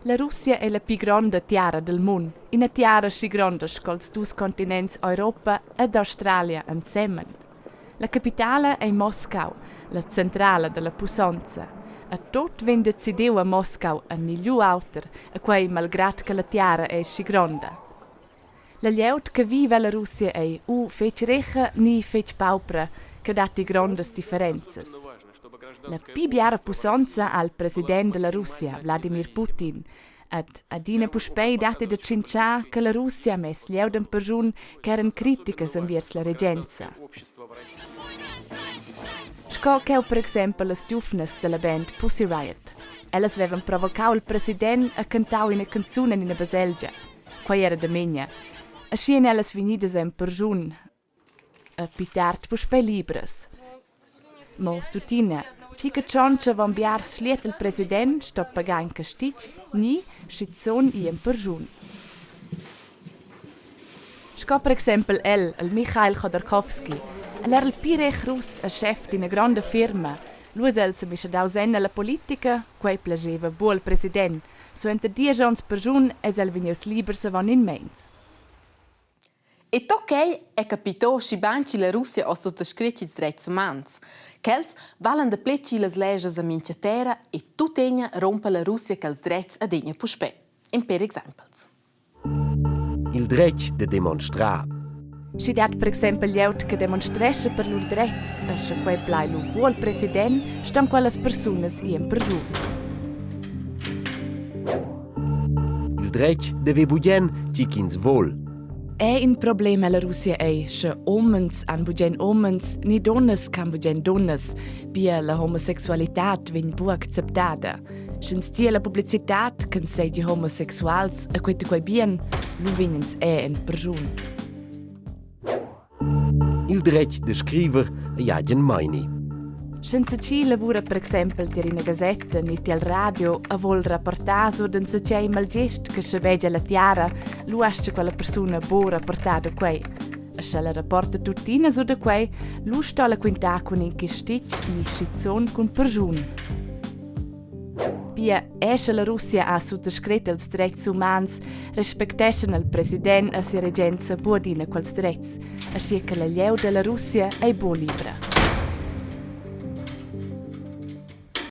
La Russia è la più grande terra del mondo, una terra così grande come i due continenti Europa ed Australia insieme. La capitale è Mosca, la centrale della puissance. E tutto viene deciso a Mosca e non altro, e quei malgrado che la terra è così grande. La gente che vive alla Russia è o fece ricca ni fece paupera, che dà grandi differenze. La più grande puissance al presidente della Russia, Vladimir Putin, ed adina puspei date da cincià che la Russia mes lieuden persun che erano critiche verso la regenza. Sco che per esempio le stufnes della band Pussy Riot. Ellas avevano provocato il presidente a cantare una canzone in una baselgia. Qua era da megna. E scien ellas venidas en persun. A pitart puspei libres. Mo tutina. Fica cioncia van biar sliet il president sto paga in castic, ni schizzon I en persun. Sco per esempio il Mikhail Khodorkovsky, era il pirech rus a chef di una grande firma. Lui se mi dausen alla politica, quei plageva buon president, so ente 10 ans persun es el venius libers van in mens. E toccai è capito si banci la Russia o sottoscritti i diritti umans. Quels valen de pleci las leges a mincha terra e tutegna rompa la Russia che els diritti a degna puspè. In per examples. Il dretg de demonstrar. Si dat per esempio gli aut che demonstresce per lur diritti, e se quei plai lu buon president, stan quelles personas I en persun. Il dretg deve bugen chi chins vol. È un problema la Russia è che umans han bugen umans, ni donnes can bugen donnes, bia la homosexualità vien bu acceptada. Schens die la pubblicità che sei di homosexuals e quei bien, lu vinens in persun. Il dretg de scriver a jagen meini. Senza ci lavora per esempio di una gazzetta ni al radio a vol rapportare su den se c'è mal gest che se vede la tiara, lu asce quella persona bo rapportare quei. E se la rapporta tuttina su da quei, lu sta la quinta con in che stitch ni schizzon con persun. Pia esce la Russia ha sottoscritto els diritti umans, rispecteschen il president e si regenza buodina quels diritti, ascia che la lleu della Russia è bo libera.